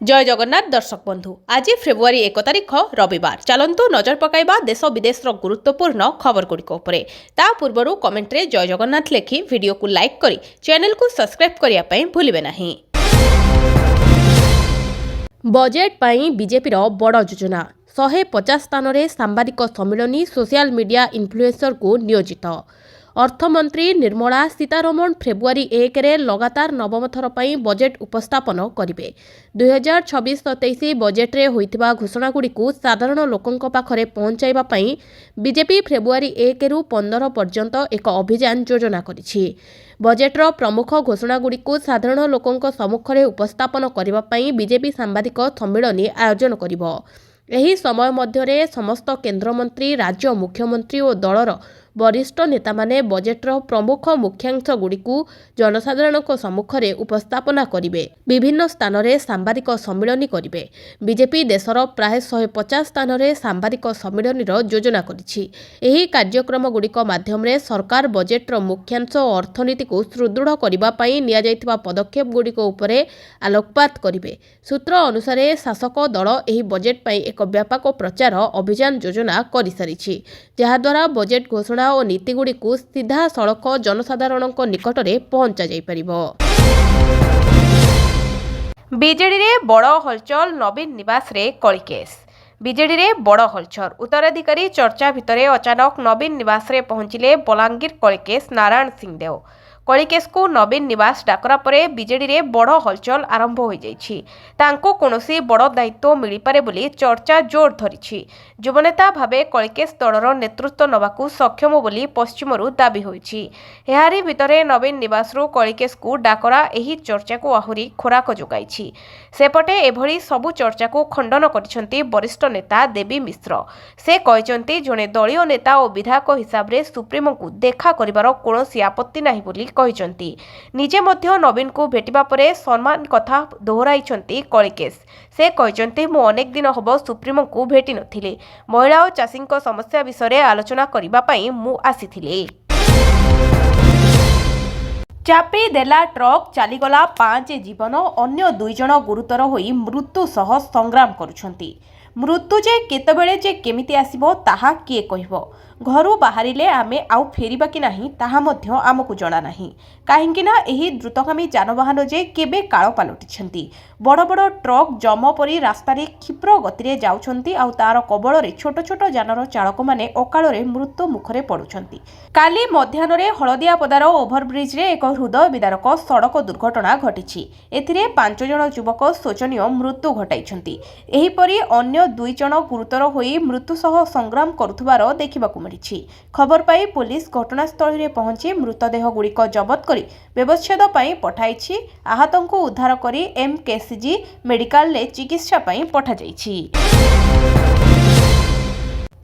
जय जगन्नाथ दर्शक बंधु आज फेब्रुआरी 1 तारिख रविवार चलतु नजर पकाइबा देश विदेशर गुरुत्वपूर्ण खबर गुड़िक ता पूर्व कमेंट्रे जय जगन्नाथ लिखि वीडियो को लाइक करी चैनल को सब्सक्राइब करने भूलिबे नहीं। बजेट पाई बीजेपी बड़ योजना 150 स्थान में सांबादिक सम्मिलनी सोशल मीडिया इन्फ्लुएंसर को नियोजित। अर्थमंत्री निर्मला सीतारमण फेब्रुआरी 1 रे लगातार नवम थर पर बजेट उपस्थापन करेंगे। 2026-27 बजेट रे होइतिबा घोषणागुड़ी साधारण लोकों पाखरे पहुंचाइबा पई बीजेपी फेब्रुआरी 1 रु 15 पर्यंत एक अभियान योजना करिछि। बजेट्र प्रमुख घोषणागुड़ी साधारण लोकों सम्मुखरे उपस्थापन करने पई बीजेपी सांबादिक सम्मिलनी आयोजन करिबो। एही समय मध्यरे समस्त केन्द्रमंत्री राज्य मुख्यमंत्री और दलर वरिष्ठ नेता माने बजेट्र प्रमुख मुख्यांशगुड़ी जनसाधारण सम्मुखरे उपस्थापना करिवे। विभिन्न स्थान में सांबादिक सम्मिलनी करिवे। बीजेपी देशर प्राय 150 स्थान में सांबादिक सम्मिलनी योजना करिछि। एही कार्यक्रम गुड़िक माध्यम सरकार बजेट्र मुख्यांश और अर्थनीति को सुदृढ़ करबा पई निया जायतिबा पदक्षेप गुड़िक उपरे आलोकपात करिवे। सूत्र अनुसार शासक दल एही बजेट पई एक व्यापक प्रचार अभियान योजना कर सारिछि, जहाद्वारा बजेट घोषणा और नीतिगुड़ी को सीधा सड़क जनसाधारण निकट में पहुंचा जाई परिबो। बीजेडी रे बड़ हलचल नवीन निवास रे कली केस। बीजेडी रे बड़ हलचल उत्तराधिकारी चर्चा भितरे अचानक नवीन निवास रे पहुंचिले बलांगीर कली केस नारायण सिंह देव। कली केस को नवीन निवास डाकरा परे बीजेडी रे बड़ हलचल आरंभ हो जाइछि। तांको कोनोसी बड़ दायित्व मिली पारे बोली चर्चा जोर धरिछि। युवनेता भावे कली केस दलर नेतृत्व नबाकू सक्षम बोली पश्चिमरू दाबी होइछि। एहारी भितरे नवीन निवास रु कली केस को डाकरा एही चर्चा को आहुरी खोराक जोगाइछि। सेपटे एभली सबु चर्चा को खंडन करिसंती वरिष्ठ नेता देवी मिश्र। से कहिसंती जणे दलीय नेता और विधायक हिसाब रे सुप्रीमो को देखा करिवार कोनोसी आपत्ति नाही बोली कहिसंती। निजे मध्य नवीन को भेटिबा परे सम्मान कथा दोहराइसंती कली केस। से कहिसंती मु अनेक दिन हबो सुप्रीमो को भेटि नथिले। महिला और चाषी समस्या विषय आलोचना करिबा पई मु आसीथिले। चापी देला ट्रक चलीगला 5 जीवन अन्य 2 जन गुरुतर होई मृत्यु सह संग्राम करुछंती। मृत्यु जे केतबेले जे केमिति आसीबो ताहा किए कहिबो। घरू बाहरिले आमे आउ फेरिबा कि नाही ताहा मध्य आमकु जणा नाही। काहेकि ना एही द्रुतगामी जानवाहन जे केबे काळ पालटिछंती। बड़ बड़ ट्रक जम परी रास्तारे क्षिप्र गतिरे जाउछंती आउ तार कबଳରେ छोट छोट जानर चालक माने अकाଳରେ मृत्यु मुखरे पडुछंती। काली मध्याह्नरे हळदियापदार ओभरब्रिज रे एक हृदय विदारक सड़क दुर्घटना घटिछि। एथिरे 5 जन युवक शोचनीय मृत्यु घटाइछंती। एही परी अन्य 2 जन गुरुतर होई मृत्यु सह संग्राम करुथबार देखिबाकू मिलिछि। खबर पाई पुलिस घटनास्थल रे पहुंची मृतदेह गुड़िक जबत करी व्यवच्छेद पाई पठाइछि। आहतंकु उद्धार करी एमकेसीजी मेडिकल ले चिकित्सा पाई पठा जाइछि।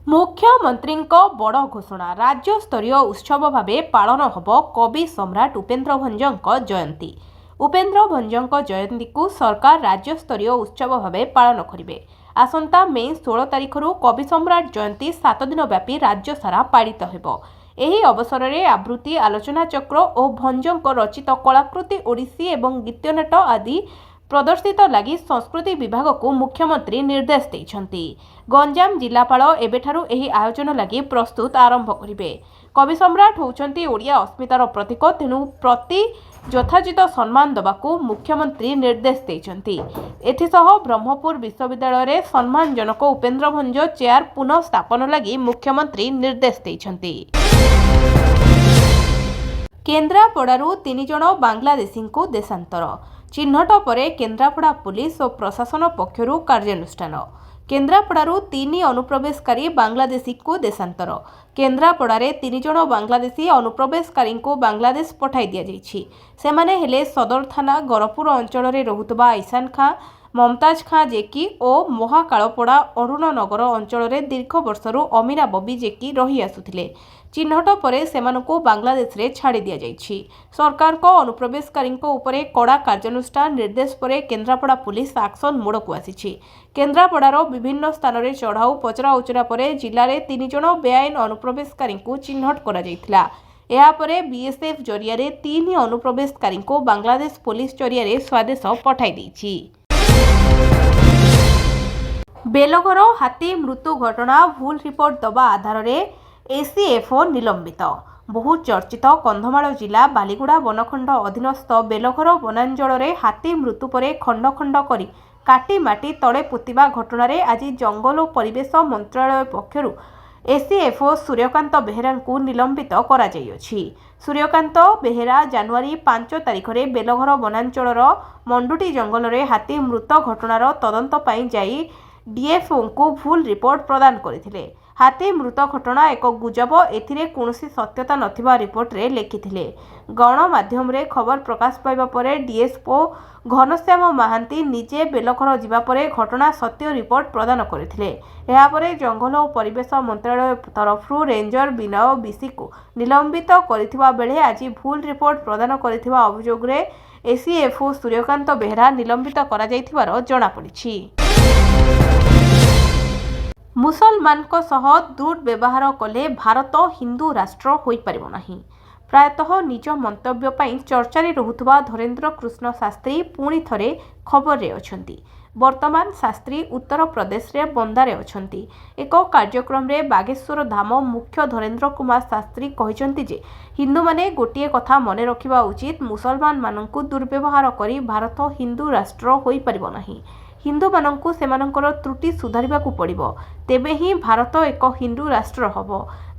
मुख्यमंत्री बड़ घोषणा राज्य स्तरीय उत्सव भावे पालन हब कवि सम्राट उपेन्द्र भंजଙ୍କ जयंती। उपेन्द्र भंजଙ୍କ जयंती को सरकार राज्य स्तरीय उत्सव भावे पालन करिवे। आसंता मे 16 तारिख कवि सम्राट जयंती 7 दिन व्यापी राज्य सारा पालित हेबो। एही अवसर में आवृत्ति आलोचना चक्र और भंजଙ୍କ रचित कलाकृति ओडिसी एवं गीतनाट्य आदि प्रदर्शित लगी संस्कृति विभाग को मुख्यमंत्री निर्देश देइछंती। गंजाम जिलापाल एबेठारु एही आयोजन लगी प्रस्तुत आरंभ करिवे। कवि सम्राट होउछंती ओडिया अस्मितार प्रतीक, तेणु प्रति यथाचित सम्मान दबाकू मुख्यमंत्री निर्देश देइछंती। एथिसह ब्रह्मपुर विश्वविद्यालय रे सम्मानजनक उपेन्द्र भंज चेयर पुनः स्थापन लगी मुख्यमंत्री निर्देश देइछंती। केन्द्रापड़ारू 3 जन बांग्लादेशी को देशांतर चिन्हट परे केन्द्रापड़ा पुलिस और प्रशासन पक्षरु कार्यानुष्ठान। केन्द्रापड़ारू 3 अनुप्रवेशकारी बांग्लादेशी को देशांतर। केन्द्रापड़ारे 3 जन बांग्लादेशी अनुप्रवेशकारी को बांग्लादेश पठाई दिया जाइछि। सेमाने हेले सदर थाना गरपुर अंचल रे रहुतबा ईशान खां, ममताज खां जेकी और महाकालपड़ा अरुणनगर अंचल रे दीर्घ वर्षरू अमीना बबी जेकी रही आसुथिले। चिन्हट परे सेमानकु बांग्लादेश रे छाड़ी दिया जाइछि। सरकार को अनुप्रवेशकारी उपरे कड़ा कार्यानुष्ठान निर्देश परे केन्द्रापड़ा पुलिस एक्शन मोड को आसीछि। केन्द्रापड़ार विभिन्न स्थान में चढ़ाऊ पचरा उचरा परे जिले में 3 जन बेआईन अनुप्रवेशकारी चिन्हट करा जाइथिला। यापर बीएसएफ जरिया 3 अनुप्रवेशकारी बांग्लादेश पुलिस जरिया स्वदेश पठाई देइछि। ବେଲଘର ହାତୀ ମୃତ୍ୟୁ ଘଟଣା ଭୁଲ ରିପୋର୍ଟ ଦେବା ଆଧାରରେ ଏସିଏଫଓ ନିଲମ୍ବିତ। ବହୁ ଚର୍ଚ୍ଚିତ କନ୍ଧମାଳ ଜିଲ୍ଲା ବାଲିଗୁଡ଼ା ବନଖଣ୍ଡ ଅଧୀନସ୍ଥ ବେଲଘର ବନାଞ୍ଚଳରେ ହାତୀ ମୃତ୍ୟୁ ପରେ ଖଣ୍ଡ ଖଣ୍ଡ କରି କାଟି ମାଟି ତଳେ ପୋତିବା ଘଟଣାରେ ଆଜି ଜଙ୍ଗଲ ଓ ପରିବେଶ ମନ୍ତ୍ରଣାଳୟ ପକ୍ଷରୁ ଏସିଏଫଓ ସୂର୍ଯ୍ୟକାନ୍ତ ବେହେରାଙ୍କୁ ନିଲମ୍ବିତ କରାଯାଇଅଛି। ସୂର୍ଯ୍ୟକାନ୍ତ ବେହେରା ଜାନୁଆରୀ 5 ତାରିଖରେ ବେଲଘର ବନାଞ୍ଚଳର ମଣ୍ଡୁଟି ଜଙ୍ଗଲରେ ହାତୀ ମୃତ ଘଟଣାର ତଦନ୍ତ ପାଇଁ ଯାଇ ଡିଏଫଓଙ୍କୁ ଭୁଲ ରିପୋର୍ଟ ପ୍ରଦାନ କରିଥିଲେ। ହାତୀ ମୃତ ଘଟଣା ଏକ ଗୁଜବ, ଏଥିରେ କୌଣସି ସତ୍ୟତା ନଥିବା ରିପୋର୍ଟରେ ଲେଖିଥିଲେ। ଗଣମାଧ୍ୟମରେ ଖବର ପ୍ରକାଶ ପାଇବା ପରେ ଡିଏଫଓ ଘନଶ୍ୟାମ ମହାନ୍ତି ନିଜେ ବେଲଘର ଯିବା ପରେ ଘଟଣା ସତ୍ୟ ରିପୋର୍ଟ ପ୍ରଦାନ କରିଥିଲେ। ଏହାପରେ ଜଙ୍ଗଲ ଓ ପରିବେଶ ମନ୍ତ୍ରଣାଳୟ ତରଫରୁ ରେଞ୍ଜର ବିନୟ ବିଶିଙ୍କୁ ନିଲମ୍ବିତ କରିଥିବା ବେଳେ ଆଜି ଭୁଲ ରିପୋର୍ଟ ପ୍ରଦାନ କରିଥିବା ଅଭିଯୋଗରେ ଏସିଏଫଓ ସୂର୍ଯ୍ୟକାନ୍ତ ବେହେରା ନିଲମ୍ବିତ କରାଯାଇଥିବାର ଜଣାପଡ଼ିଛି। ମୁସଲମାନଙ୍କ ସହ ଦୁର୍ବ୍ୟବହାର କଲେ ଭାରତ ହିନ୍ଦୁ ରାଷ୍ଟ୍ର ହୋଇପାରିବ ନାହିଁ। ପ୍ରାୟତଃ ନିଜ ମନ୍ତବ୍ୟ ପାଇଁ ଚର୍ଚ୍ଚାରେ ରହୁଥିବା ଧରେନ୍ଦ୍ର କୃଷ୍ଣ ଶାସ୍ତ୍ରୀ ପୁଣି ଥରେ ଖବରରେ ଅଛନ୍ତି। ବର୍ତ୍ତମାନ ଶାସ୍ତ୍ରୀ ଉତ୍ତରପ୍ରଦେଶରେ ବନ୍ଦାରେ ଅଛନ୍ତି। ଏକ କାର୍ଯ୍ୟକ୍ରମରେ ବାଗେଶ୍ୱର ଧାମ ମୁଖ୍ୟ ଧରେନ୍ଦ୍ର କୁମାର ଶାସ୍ତ୍ରୀ କହିଛନ୍ତି ଯେ ହିନ୍ଦୁମାନେ ଗୋଟିଏ କଥା ମନେ ରଖିବା ଉଚିତ, ମୁସଲମାନମାନଙ୍କୁ ଦୁର୍ବ୍ୟବହାର କରି ଭାରତ ହିନ୍ଦୁ ରାଷ୍ଟ୍ର ହୋଇପାରିବ ନାହିଁ। ହିନ୍ଦୁମାନଙ୍କୁ ସେମାନଙ୍କର ତ୍ରୁଟି ସୁଧାରିବାକୁ ପଡ଼ିବ, ତେବେ ହିଁ ଭାରତ ଏକ ହିନ୍ଦୁ ରାଷ୍ଟ୍ର ହେବ।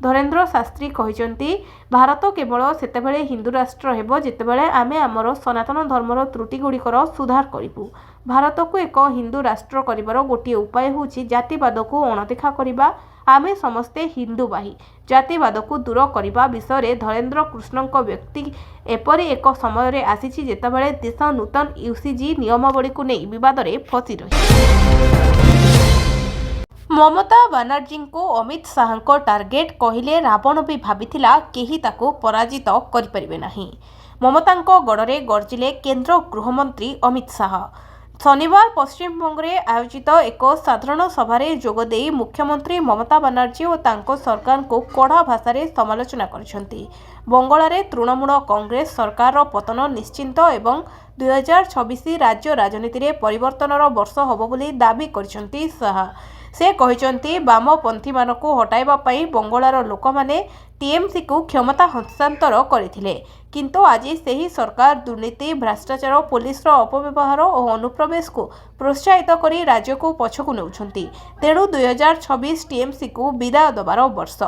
ଧରେନ୍ଦ୍ର ଶାସ୍ତ୍ରୀ କହିଛନ୍ତି, ଭାରତ କେବଳ ସେତେବେଳେ ହିନ୍ଦୁ ରାଷ୍ଟ୍ର ହେବ ଯେତେବେଳେ ଆମେ ଆମର ସନାତନ ଧର୍ମର ତ୍ରୁଟିଗୁଡ଼ିକର ସୁଧାର କରିବୁ। ଭାରତକୁ ଏକ ହିନ୍ଦୁ ରାଷ୍ଟ୍ର କରିବାର ଗୋଟିଏ ଉପାୟ ହେଉଛି ଜାତିବାଦକୁ ଅଣଦେଖା କରିବା। ଆମେ ସମସ୍ତେ ହିନ୍ଦୁବାହୀ। ଜାତିବାଦକୁ ଦୂର କରିବା ବିଷୟରେ ଧରେନ୍ଦ୍ର କୃଷ୍ଣଙ୍କ ବ୍ୟକ୍ତି ଏପରି ଏକ ସମୟରେ ଆସିଛି ଯେତେବେଳେ ଦେଶ ନୂତନ ୟୁସିଜି ନିୟମାବଳୀକୁ ନେଇ ବିବାଦରେ ଫସି ରହିଛି। ମମତା ବାନାର୍ଜୀଙ୍କୁ ଅମିତ ଶାହାଙ୍କ ଟାର୍ଗେଟ କହିଲେ ରାବଣ ବି ଭାବିଥିଲା କେହି ତାକୁ ପରାଜିତ କରିପାରିବେ ନାହିଁ। ମମତାଙ୍କ ଗଡ଼ରେ ଗର୍ଜିଲେ କେନ୍ଦ୍ର ଗୃହମନ୍ତ୍ରୀ ଅମିତ ଶାହା। ଶନିବାର ପଶ୍ଚିମବଙ୍ଗରେ ଆୟୋଜିତ ଏକ ସାଧାରଣ ସଭାରେ ଯୋଗଦେଇ ମୁଖ୍ୟମନ୍ତ୍ରୀ ମମତା ବାନାର୍ଜୀ ଓ ତାଙ୍କ ସରକାରଙ୍କୁ କଡ଼ା ଭାଷାରେ ସମାଲୋଚନା କରିଛନ୍ତି। ବଙ୍ଗଳାରେ ତୃଣମୂଳ କଂଗ୍ରେସ ସରକାରର ପତନ ନିଶ୍ଚିତ ଏବଂ 2026 ରାଜ୍ୟ ରାଜନୀତିରେ ପରିବର୍ତ୍ତନର ବର୍ଷ ହେବ ବୋଲି ଦାବି କରିଛନ୍ତି ଶାହା। ସେ କହିଛନ୍ତି, ବାମପନ୍ଥୀମାନଙ୍କୁ ହଟାଇବା ପାଇଁ ବଙ୍ଗଳାର ଲୋକମାନେ ଟିଏମସିକୁ କ୍ଷମତା ହସ୍ତାନ୍ତର କରିଥିଲେ, କିନ୍ତୁ ଆଜି ସେହି ସରକାର ଦୁର୍ନୀତି, ଭ୍ରଷ୍ଟାଚାର, ପୋଲିସର ଅପବ୍ୟବହାର ଓ ଅନୁପ୍ରବେଶକୁ ପ୍ରୋତ୍ସାହିତ କରି ରାଜ୍ୟକୁ ପଛକୁ ନେଉଛନ୍ତି। ତେଣୁ 2026 ଟିଏମସିକୁ ବିଦାୟ ଦେବାର ବର୍ଷ।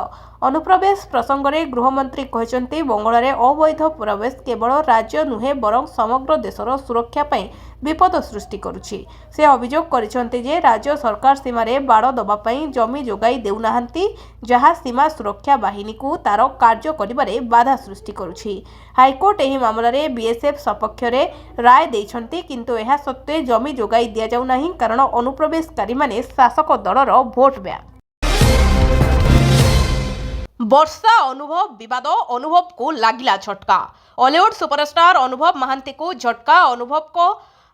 ଅନୁପ୍ରବେଶ ପ୍ରସଙ୍ଗରେ ଗୃହମନ୍ତ୍ରୀ କହିଛନ୍ତି, ବଙ୍ଗଳାରେ ଅବୈଧ ପ୍ରବେଶ କେବଳ ରାଜ୍ୟ ନୁହେଁ ବରଂ ସମଗ୍ର ଦେଶର ସୁରକ୍ଷା ପାଇଁ ବିପଦ ସୃଷ୍ଟି କରୁଛି। ସେ ଅଭିଯୋଗ କରିଛନ୍ତି ଯେ ରାଜ୍ୟ ସରକାର ସୀମାରେ ବାଡ଼ ଦେବା ପାଇଁ ଜମି ଯୋଗାଇ ଦେଉନାହାନ୍ତି, ଯାହା ସୀମା ସୁରକ୍ଷା ବାହିନୀକୁ ତାର କାର୍ଯ୍ୟ କରିବାରେ ବାଧା ସୃଷ୍ଟି କରୁଛି। ହାଇକୋର୍ଟ ଏହି ମାମଲାରେ ବିଏସଏଫ ସପକ୍ଷରେ ରାୟ ଦେଇଛନ୍ତି, କିନ୍ତୁ ଏହା ସତ୍ତ୍ୱେ ଜମି ଯୋଗାଇ ଦିଆଯାଉ ନାହିଁ କାରଣ ଅନୁପ୍ରବେଶକାରୀମାନେ ଶାସକ ଦଳର ଭୋଟ ବ୍ୟାଙ୍କ। ବର୍ଷା ଅନୁଭବ ବିବାଦ, ଅନୁଭବକୁ ଲାଗିଲା ଝଟକା। ଅଲିଉଡ୍ ସୁପରଷ୍ଟାର ଅନୁଭବ ମହାନ୍ତିଙ୍କୁ ଝଟକା। ଅନୁଭବଙ୍କ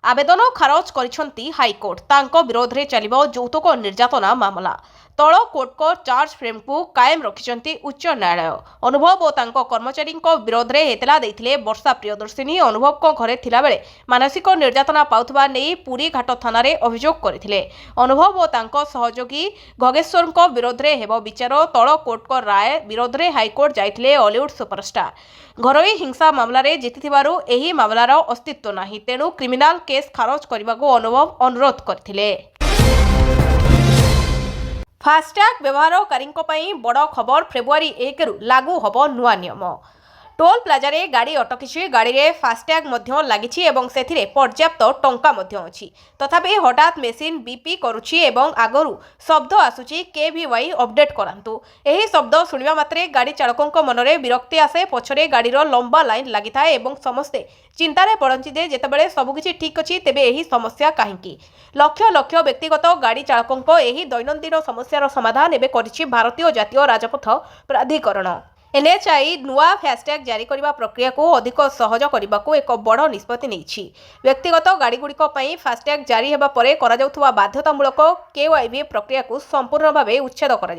ଆବେଦନ ଖାରଜ କରିଛନ୍ତି ହାଇକୋର୍ଟ। ତାଙ୍କ ବିରୋଧରେ ଚାଲିବ ଯୌତୁକ ନିର୍ଯାତନା ମାମଲା। ତଳ କୋର୍ଟଙ୍କ ଚାର୍ଜ ଫ୍ରେମ୍କୁ କାଏମ ରଖିଛନ୍ତି ଉଚ୍ଚ ନ୍ୟାୟାଳୟ। ଅନୁଭବ ଓ ତାଙ୍କ କର୍ମଚାରୀଙ୍କ ବିରୋଧରେ ଏତଲା ଦେଇଥିଲେ ବର୍ଷା ପ୍ରିୟଦର୍ଶିନୀ। ଅନୁଭବଙ୍କ ଘରେ ଥିଲାବେଳେ ମାନସିକ ନିର୍ଯାତନା ପାଉଥିବା ନେଇ ପୁରୀ ଘାଟ ଥାନାରେ ଅଭିଯୋଗ କରିଥିଲେ। ଅନୁଭବ ଓ ତାଙ୍କ ସହଯୋଗୀ ଘଗେଶ୍ୱରଙ୍କ ବିରୋଧରେ ହେବ ବିଚାର। ତଳ କୋର୍ଟଙ୍କ ରାୟ ବିରୋଧରେ ହାଇକୋର୍ଟ ଯାଇଥିଲେ ଅଲିଉଡ୍ ସୁପରଷ୍ଟାର। ଘରୋଇ ହିଂସା ମାମଲାରେ ଜିତିଥିବାରୁ ଏହି ମାମଲାର ଅସ୍ତିତ୍ୱ ନାହିଁ, ତେଣୁ କ୍ରିମିନାଲ କେସ୍ ଖାରଜ କରିବାକୁ ଅନୁଭବ ଅନୁରୋଧ କରିଥିଲେ। ଫାସ୍ଟ୍ୟାଗ୍ ବ୍ୟବହାରକାରୀଙ୍କ ପାଇଁ ବଡ଼ ଖବର। ଫେବୃଆରୀ 1ରୁ ଲାଗୁ ହେବ ନୂଆ ନିୟମ। ଟୋଲ୍ ପ୍ଲାଜାରେ ଗାଡ଼ି ଅଟକିଛି, ଗାଡ଼ିରେ ଫାସ୍ଟ୍ୟାଗ୍ ମଧ୍ୟ ଲାଗିଛି ଏବଂ ସେଥିରେ ପର୍ଯ୍ୟାପ୍ତ ଟଙ୍କା ମଧ୍ୟ ଅଛି। ତଥାପି ହଠାତ୍ ମେସିନ୍ ବିପି କରୁଛି ଏବଂ ଆଗରୁ ଶବ୍ଦ ଆସୁଛି, KVY ଅପଡେଟ୍ କରାନ୍ତୁ। ଏହି ଶବ୍ଦ ଶୁଣିବା ମାତ୍ରେ ଗାଡ଼ି ଚାଳକଙ୍କ ମନରେ ବିରକ୍ତି ଆସେ। ପଛରେ ଗାଡ଼ିର ଲମ୍ବା ଲାଇନ୍ ଲାଗିଥାଏ ଏବଂ ସମସ୍ତେ ଚିନ୍ତାରେ ପଡ଼ନ୍ତି ଯେ ଯେତେବେଳେ ସବୁକିଛି ଠିକ୍ ଅଛି ତେବେ ଏହି ସମସ୍ୟା କାହିଁକି? ଲକ୍ଷ ଲକ୍ଷ ବ୍ୟକ୍ତିଗତ ଗାଡ଼ି ଚାଳକଙ୍କ ଏହି ଦୈନନ୍ଦିନ ସମସ୍ୟାର ସମାଧାନ ଏବେ କରିଛି ଭାରତୀୟ ଜାତୀୟ ରାଜପଥ ପ୍ରାଧିକରଣ। एनएचआई नुआ फास्टैग जारी करने प्रक्रिया को अधिक सहज करने को एक बड़ निष्पत्ति नहीं। व्यक्तिगत गाड़ीगुड़िक फास्टैग जारी होगा पर बाध्यतामूलक केवाईबी प्रक्रिया को संपूर्ण भाव उच्छेद कर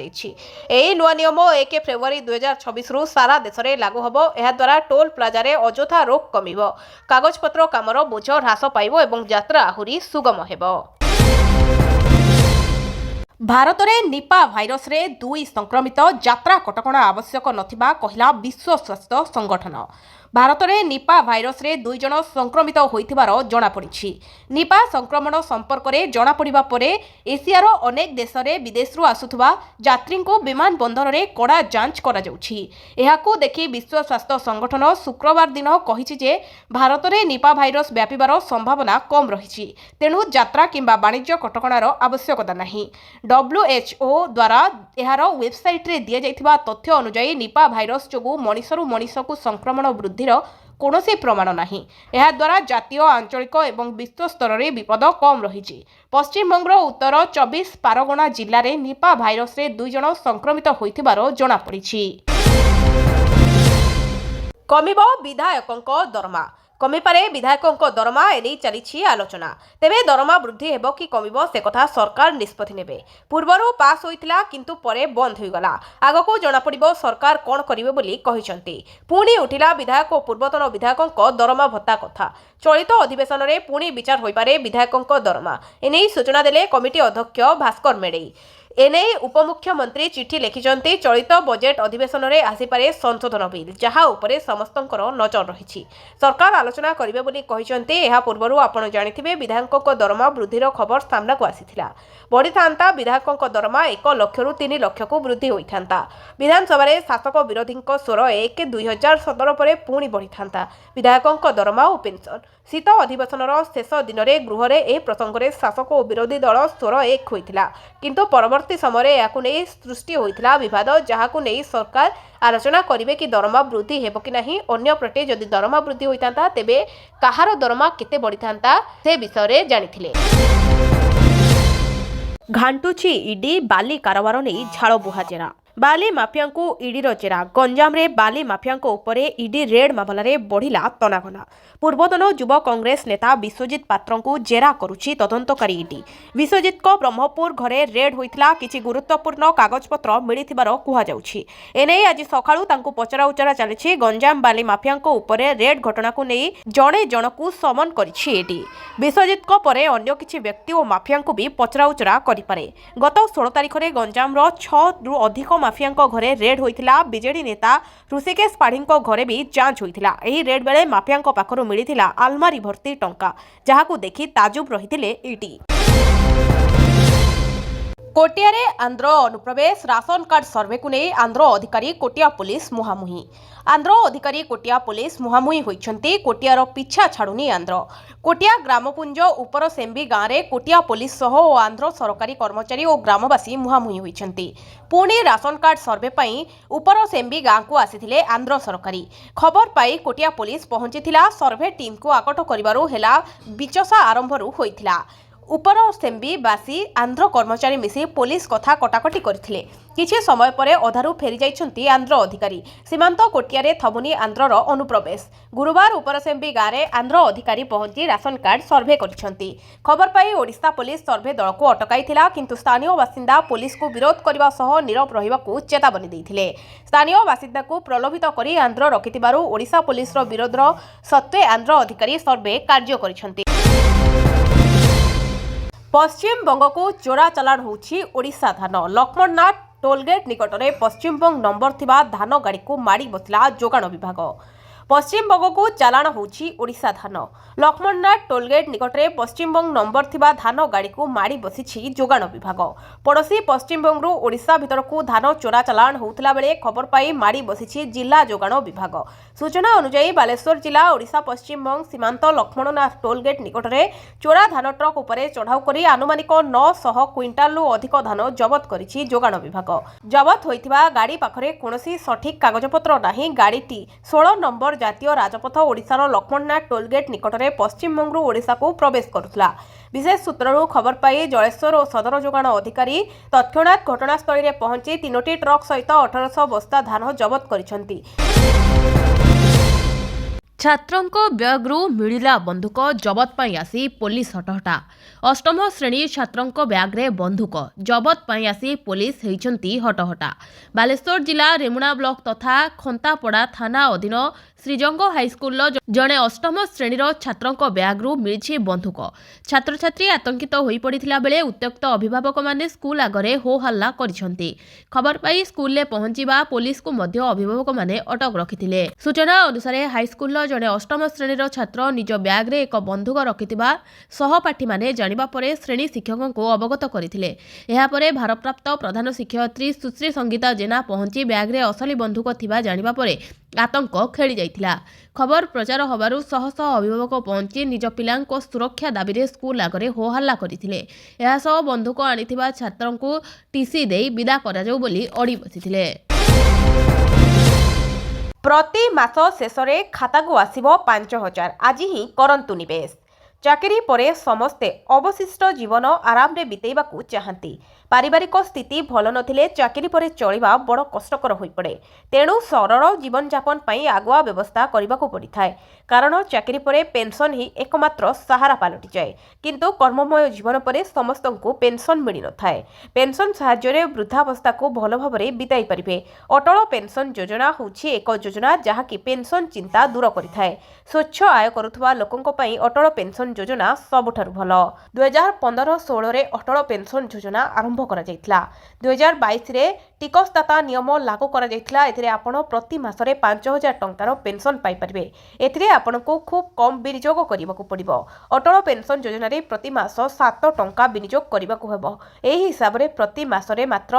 नुआ नियम 1 फेब्रुआरी 2026 रु सारा देश में लागू होब। द्वारा टोल प्लाजा रे अଯଥା रोक कमिब, कागजपत्र कामर बोझ ह्रास पाइब और यात्रा आहुरी सुगम हेब। भारत में निपा भाइरस रे 2 संक्रमित, यात्रा कटकणा आवश्यक नथिबा कहिला विश्व स्वास्थ्य संगठन। भारत में निपा भाइरस रे 2 जन संक्रमित होइथिबार जणा पड़िछि। निपा संक्रमण संपर्क में जणा पड़िबा परे एशियार अनेक देश रे विदेश रु आसुथबा यात्री को विमान बंदर रे कड़ा जांच करा जाउछि। एहाकू देखि विश्व स्वास्थ्य संगठन शुक्रवार दिन कहिछि जे भारत में निपा भाइरस व्यापिबार संभावना कम रहिछि, तेणु यात्रा किंबा वाणिज्य कटकणार आवश्यकता नहीं। WHO द्वारा एहार वेबसाइट रे दिया जाइथिबा तथ्य अनुसार निपा भाइरस जोगु मनिषरु मनिषकु संक्रमण वृद्धिर कौनसी प्रमाण नहीं। यह द्वारा जातीय, आंचलिक और विश्व स्तर में विपद कम रही। पश्चिमबंग उत्तर 24 परगना जिले में निपा भाइरस रे 2 जन संक्रमित होइथिबार जणा पड़िछि। कमिब विधायकों दरमा, कमिपारे विधायकों दरमा एने चली आलोचना। तेबे दरमा वृद्धि हेबो कि कमिबो से कथा सरकार निष्पत्ति नेबे। पूर्वरु पास होइतिला किंतु परे बंद होइगला। आगको जणा पड़िबो सरकार कोन करिवे बोली कहिसंती। पुणी उठिला विधायक और पूर्वतन विधायकों दरमा भत्ता कथा। चलित अधिवेशन में पुणी विचार होइपारे विधायकों दरमा, एने सूचना देले कमिटी अध्यक्ष भास्कर मेड़ई। एने उपमुख्यमंत्री चिठी लिखिंट चलित बजेट अधिवेशन में आसीपारे संशोधन बिल, जहाँ उपरे समस्तंकर नजर रही। सरकार आलोचना करिवे बोली कहिसंती। एहा पूर्वरु आपण जानिथिबे विधायकों दरमा वृद्धिर खबर सामना को आसीथिला। बढ़ी थांता विधायकों दरमा 1 लाख रु 3 लाख को वृद्धि होइथांता। विधानसभा रे शासक विरोधी स्वर 1/2017 पर पुणी बढ़ी थांता। विधायकों दरमा और पेंशन शीत अधिवेशन शेष दिन में गृह में ए प्रसंग में शासक और विरोधी दल स्वर एक होइथिला, किंतु परवर्ती समय याकु नै सृष्टि होइथिला विवाद, जहाकु नै सरकार आलोचना करिवे कि दरमा वृद्धि हेबो कि नाही। अन्य प्रटे जदि दरमा वृद्धि होइतांता तेबे काहार दरमा केते बढ़िथांता से विषय रे जानिथिले। घांटुछि ईडी बाली कारोबार नहीं झाड़ बुहाजेरा। बाली माफिया को ईडीर चेरा। गंजाम रे बाली माफिया उपरे ईडी रेड मामलें बढ़िला तनाघना। पूर्वतन युव कांग्रेस नेता विश्वजित पात्र को जेरा करुछि तदंतकारी ईडी। विश्वजित को ब्रह्मपुर घरे रेड होइथिला, किछि गुरुत्वपूर्ण कागजपत्र मिलिथिबार कुहाजाउछि। एने आज सकाळु तांको पचरा उचरा चलिछि। गंजाम बाली माफिया उपरे रेड घटना को नहीं जणे जनकु समन करिछि ईडी। विश्वजित को परे अन्य किछि व्यक्ति और माफिया को भी पचरा उचरा करिपारे। गत 16 तारिख रे गंजाम रो 6 रु अधिक माफिया घरे रेड होइथिला। बीजेडी नेता ऋषिकेश पाढ़ी घरे भी जांच होइथिला। एही रेड बेले माफिया पाखरु मिलिथिला आलमारी भर्ती टंका, जहाकू देखि ताजुब रहिथिले ईडी। कोटिया रे आंध्र अनुप्रवेश राशन कार्ड सर्वे को नहीं आंध्र अधिकारी कोटिया पुलिस मुहामुही। आंध्र अधिकारी कोटिया पुलिस मुहामुही होइछंती। कोटियार पिछा छाड़ुनी आंध्र। कोटिया ग्रामपुंज उपर सेम्बी गाँव में कोटिया पुलिस सह और आंध्र सरकारी कर्मचारी और ग्रामवासी मुहामुही होइछंती। पुणी राशन कार्ड सर्वे पई उपर सेम्बी गाँव को आसीथिले आंध्र सरकारी। खबर पाई कोटिया पुलिस पहुंचीथिला। सर्वे टीम को आकट करिबारु हेला विचसा आरंभरू होइथिला। उपर सेम्बी बासी आंध्र कर्मचारी मिसी पुलिस कथा कटाकटी करथिले। किछि समय परे अधारू फेरी जाइछंती आंध्र अधिकारी। सीमांत कोटिया रे थमुनी आंध्रर अनुप्रवेश। गुरुवार उपर सेम्बी गाँव में आंध्र अधिकारी पहुंची राशन कार्ड सर्वे करिछंती। खबर पाई ओडिशा पुलिस सर्वे दल को अटकाइथिला, किंतु स्थानीय बासिंदा पुलिस को विरोध करबा सह नीरव रहिबाकू चेतावनी दैथिले। स्थानीय बासिंदा को प्रलोभित करी आंध्र रखिथिबारु ओडिशा पुलिस रो विरोध सत्वे आंध्र अधिकारी सर्वे कार्य करिछंती। पश्चिम बंग को चोरा चालाण होछि ओडिशा धान। लक्ष्मणनाथ टोलगेट निकट में पश्चिमबंग नंबर थिबा धान गाड़ी को माड़ी बसला जोगाण विभाग। पश्चिम बंग को चालाण होछि ओडिशा धान। लक्ष्मणनाथ टोलगेट निकट में पश्चिमबंग नंबर थिबा धान गाड़ी को माड़ी बसिछि जोगाण विभाग। पड़ोशी पश्चिमबंग ओडिशा भितर को धान चोरा चालाण होउतला बेले खबर पाई माड़ी बसिछि जिला जोगाण विभाग। सूचना अनुसार बालेश्वर जिला ओडिशा पश्चिमबंग सीमांत लक्ष्मणनाथ टोलगेट निकट में चोरा धान ट्रक उपरे चढ़ाऊ करी आनुमानिक 900 क्विंटाल अधिक धान जबत करिछि जोगाण विभाग। जबत होइथिबा गाड़ी पाखरे कोनोसी सठिक कागजपत्र नाही। गाड़ीटी 16 नंबर ନମ୍बर ଜାତୀୟ ରାଜପଥ ଓଡ଼ିଶାର ଲକ୍ଷ୍ମଣନାଥ ଟୋଲଗେଟ୍ ନିକଟରେ ପଶ୍ଚିମବଙ୍ଗରୁ ଓଡ଼ିଶାକୁ ପ୍ରବେଶ କରୁଥିଲା। ବିଶେଷ ସୂତ୍ରରୁ ଖବର ପାଇ ଜଳେଶ୍ୱର ଓ ସଦର ଯୋଗାଣ ଅଧିକାରୀ ତତ୍କ୍ଷଣାତ୍ ଘଟଣାସ୍ଥଳରେ ପହଞ୍ଚି 3ଟି ଟ୍ରକ୍ ସହିତ 1800 ବସ୍ତା ଧାନ ଜବତ କରିଛନ୍ତି। ଛାତ୍ରଙ୍କ ବ୍ୟାଗ୍ରୁ ମିଳିଲା ବନ୍ଧୁକ, ଜବତ ପାଇଁ ଆସି ପୋଲିସ ହଟହଟା। ଅଷ୍ଟମ ଶ୍ରେଣୀ ଛାତ୍ରଙ୍କ ବ୍ୟାଗ୍ରେ ବନ୍ଧୁକ, ଜବତ ପାଇଁ ଆସି ପୋଲିସ ହେଇଛନ୍ତି ହଟହଟା। ବାଲେଶ୍ୱର ଜିଲ୍ଲା ରେମୁଣା ବ୍ଲକ ତଥା ଖନ୍ତାପଡ଼ା ଥାନା ଅଧୀନ ଶ୍ରୀଜଙ୍ଗ ହାଇସ୍କୁଲର ଜଣେ ଅଷ୍ଟମ ଶ୍ରେଣୀର ଛାତ୍ରଙ୍କ ବ୍ୟାଗ୍ରୁ ମିଳିଛି ବନ୍ଧୁକ। ଛାତ୍ରଛାତ୍ରୀ ଆତଙ୍କିତ ହୋଇପଡ଼ିଥିଲା ବେଳେ ଉତ୍ତ୍ୟକ୍ତ ଅଭିଭାବକମାନେ ସ୍କୁଲ ଆଗରେ ହୋ ହଲ୍ଲା କରିଛନ୍ତି। ଖବର ପାଇ ସ୍କୁଲରେ ପହଞ୍ଚିବା ପୋଲିସକୁ ମଧ୍ୟ ଅଭିଭାବକମାନେ ଅଟକ ରଖିଥିଲେ। ସୂଚନା ଅନୁସାରେ ହାଇସ୍କୁଲର ଜଣେ ଅଷ୍ଟମ ଶ୍ରେଣୀର ଛାତ୍ର ନିଜ ବ୍ୟାଗ୍ରେ ଏକ ବନ୍ଧୁକ ରଖିଥିବା ସହପାଠୀମାନେ ଜାଣିବା ପରେ ଶ୍ରେଣୀ ଶିକ୍ଷକଙ୍କୁ ଅବଗତ କରିଥିଲେ। ଏହାପରେ ଭାରପ୍ରାପ୍ତ ପ୍ରଧାନ ଶିକ୍ଷୟିତ୍ରୀ ସୁଶ୍ରୀ ସଙ୍ଗୀତା ଜେନା ପହଞ୍ଚି ବ୍ୟାଗ୍ରେ ଅସଲି ବନ୍ଧୁକ ଥିବା ଜାଣିବା ପରେ ଆତଙ୍କ ଖେଳି ଯାଇଥିଲା। ଖବର ପ୍ରଚାର ହେବାରୁ ଶହ ଶହ ଅଭିଭାବକ ପହଞ୍ଚି ନିଜ ପିଲାଙ୍କ ସୁରକ୍ଷା ଦାବିରେ ସ୍କୁଲ ଆଗରେ ହୋ ହଲ୍ଲା କରିଥିଲେ। ଏହାସହ ବନ୍ଧୁକ ଆଣିଥିବା ଛାତ୍ରଙ୍କୁ ଟିସି ଦେଇ ବିଦା କରାଯାଉ ବୋଲି ଅଡ଼ି ବସିଥିଲେ। ପ୍ରତି ମାସ ଶେଷରେ ଖାତାକୁ ଆସିବ 5,000। ଆଜି ହିଁ କରନ୍ତୁ ନିବେଶ। ଚାକିରି ପରେ ସମସ୍ତେ ଅବଶିଷ୍ଟ ଜୀବନ ଆରାମରେ ବିତେଇବାକୁ ଚାହାନ୍ତି। ପାରିବାରିକ ସ୍ଥିତି ଭଲ ନଥିଲେ ଚାକିରି ପରେ ଚଳିବା ବଡ଼ କଷ୍ଟକର ହୋଇପଡ଼େ। ତେଣୁ ସରଳ ଜୀବନଯାପନ ପାଇଁ ଆଗୁଆ ବ୍ୟବସ୍ଥା କରିବାକୁ ପଡ଼ିଥାଏ। କାରଣ ଚାକିରି ପରେ ପେନ୍ସନ୍ ହିଁ ଏକମାତ୍ର ସାହାରା ପାଲଟିଯାଏ। କିନ୍ତୁ କର୍ମମୟ ଜୀବନ ପରେ ସମସ୍ତଙ୍କୁ ପେନ୍ସନ୍ ମିଳିନଥାଏ। ପେନ୍ସନ୍ ସାହାଯ୍ୟରେ ବୃଦ୍ଧାବସ୍ଥାକୁ ଭଲ ଭାବରେ ବିତାଇ ପାରିବେ। ଅଟଳ ପେନ୍ସନ୍ ଯୋଜନା ହେଉଛି ଏକ ଯୋଜନା ଯାହାକି ପେନ୍ସନ୍ ଚିନ୍ତା ଦୂର କରିଥାଏ। ସ୍ୱଚ୍ଛ ଆୟ କରୁଥିବା ଲୋକଙ୍କ ପାଇଁ ଅଟଳ ପେନ୍ସନ୍ ଯୋଜନା ସବୁଠାରୁ ଭଲ। 2015-16ରେ ଅଟଳ ପେନ୍ସନ୍ ଯୋଜନା ଆରମ୍ଭ କରାଯାଇଥିଲା। 2022ରେ ଟିକସଦାତା ନିୟମ ଲାଗୁ କରାଯାଇଥିଲା। ଏଥିରେ ଆପଣ ପ୍ରତି ମାସରେ 5,000 ଟଙ୍କାର ପେନ୍ସନ୍ ପାଇପାରିବେ। ଏଥିରେ ଆପଣଙ୍କୁ ଖୁବ୍ କମ୍ ବିନିଯୋଗ କରିବାକୁ ପଡ଼ିବ। ଅଟଳ ପେନ୍ସନ୍ ଯୋଜନାରେ ପ୍ରତି ମାସ 7 ଟଙ୍କା ବିନିଯୋଗ କରିବାକୁ ହେବ। ଏହି ହିସାବରେ ପ୍ରତି ମାସରେ ମାତ୍ର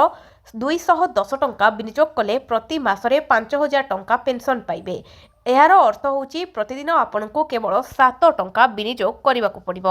210 ଟଙ୍କା ବିନିଯୋଗ କଲେ ପ୍ରତି ମାସରେ 5,000 ଟଙ୍କା ପେନ୍ସନ୍ ପାଇବେ। ଏହାର ଅର୍ଥ ହେଉଛି ପ୍ରତିଦିନ ଆପଣଙ୍କୁ କେବଳ 7 ଟଙ୍କା ବିନିଯୋଗ କରିବାକୁ ପଡ଼ିବ।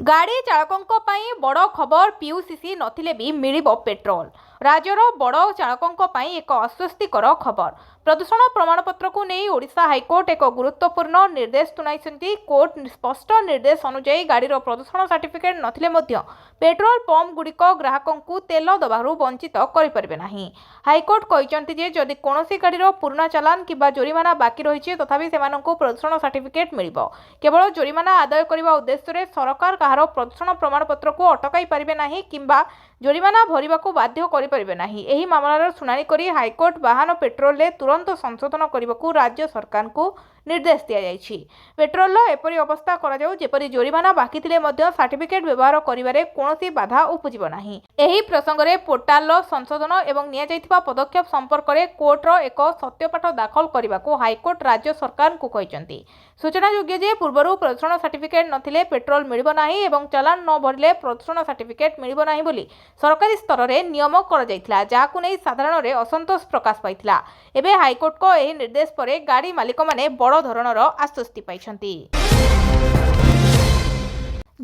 ଗାଡ଼ି ଚାଳକଙ୍କ ପାଇଁ ବଡ଼ ଖବର, ପିୟୁସିସି ନଥିଲେ ବି ମିଳିବ ପେଟ୍ରୋଲ। ରାଜ୍ୟର ବଡ଼ ଚାଳକଙ୍କ ପାଇଁ ଏକ ଆଶ୍ୱସ୍ତିକର ଖବର। ପ୍ରଦୂଷଣ ପ୍ରମାଣପତ୍ରକୁ ନେଇ ଓଡ଼ିଶା ହାଇକୋର୍ଟ ଏକ ଗୁରୁତ୍ୱପୂର୍ଣ୍ଣ ନିର୍ଦ୍ଦେଶ ଶୁଣାଇଛନ୍ତି। କୋର୍ଟ ସ୍ପଷ୍ଟ ନିର୍ଦ୍ଦେଶ ଅନୁଯାୟୀ ଗାଡ଼ିର ପ୍ରଦୂଷଣ ସାର୍ଟିଫିକେଟ୍ ନଥିଲେ ମଧ୍ୟ ପେଟ୍ରୋଲ ପମ୍ପଗୁଡ଼ିକ ଗ୍ରାହକଙ୍କୁ ତେଲ ଦେବାରୁ ବଞ୍ଚିତ କରିପାରିବେ ନାହିଁ। ହାଇକୋର୍ଟ କହିଛନ୍ତି ଯେ ଯଦି କୌଣସି ଗାଡ଼ିର ପୁରୁଣା ଚାଲାନ କିମ୍ବା ଜୋରିମାନା ବାକି ରହିଛି ତଥାପି ସେମାନଙ୍କୁ ପ୍ରଦୂଷଣ ସାର୍ଟିଫିକେଟ୍ ମିଳିବ। କେବଳ ଜୋରିମାନା ଆଦାୟ କରିବା ଉଦ୍ଦେଶ୍ୟରେ ସରକାର କାହାର ପ୍ରଦୂଷଣ ପ୍ରମାଣପତ୍ରକୁ ଅଟକାଇ ପାରିବେ ନାହିଁ କିମ୍ବା ଜୋରିମାନା ଭରିବାକୁ ବାଧ୍ୟ କରିପାରିବେ ନାହିଁ। ଏହି ମାମଲାର ଶୁଣାଣି କରି ହାଇକୋର୍ଟ ବାହନ ପେଟ୍ରୋଲରେ ତୁରନ୍ତ ସଂଶୋଧନ କରିବାକୁ ରାଜ୍ୟ ସରକାରଙ୍କୁ ନିର୍ଦ୍ଦେଶ ଦିଆଯାଇଛି। ପେଟ୍ରୋଲର ଏପରି ଅବସ୍ଥା କରାଯାଉ ଯେପରି ଜୋରିମାନା ବାକି ଥିଲେ ମଧ୍ୟ ସାର୍ଟିଫିକେଟ୍ ବ୍ୟବହାର କରିବାରେ କୌଣସି ବାଧା ଉପୁଜିବ ନାହିଁ। ଏହି ପ୍ରସଙ୍ଗରେ ପୋର୍ଟାଲର ସଂଶୋଧନ ଏବଂ ନିଆଯାଇଥିବା ପଦକ୍ଷେପ ସମ୍ପର୍କରେ କୋର୍ଟର ଏକ ସତ୍ୟପାଠ ଦାଖଲ କରିବାକୁ ହାଇକୋର୍ଟ ରାଜ୍ୟ ସରକାରଙ୍କୁ କହିଛନ୍ତି। ସୂଚନାଯୋଗ୍ୟ ଯେ ପୂର୍ବରୁ ପ୍ରଦୂଷଣ ସାର୍ଟିଫିକେଟ୍ ନଥିଲେ ପେଟ୍ରୋଲ ମିଳିବ ନାହିଁ ଏବଂ ଚାଲାନ ନ ଭରିଲେ ପ୍ରଦୂଷଣ ସାର୍ଟିଫିକେଟ୍ ମିଳିବ ନାହିଁ ବୋଲି ସରକାରୀ ସ୍ତରରେ ନିୟମ କରାଯାଇଥିଲା, ଯାହାକୁ ନେଇ ସାଧାରଣରେ ଅସନ୍ତୋଷ ପ୍ରକାଶ ପାଇଥିଲା। ଏବେ ହାଇକୋର୍ଟଙ୍କ ଏହି ନିର୍ଦ୍ଦେଶ ପରେ ଗାଡ଼ି ମାଲିକମାନେ ବଡ଼ ଧରଣର ଆଶ୍ୱସ୍ତି ପାଇଛନ୍ତି।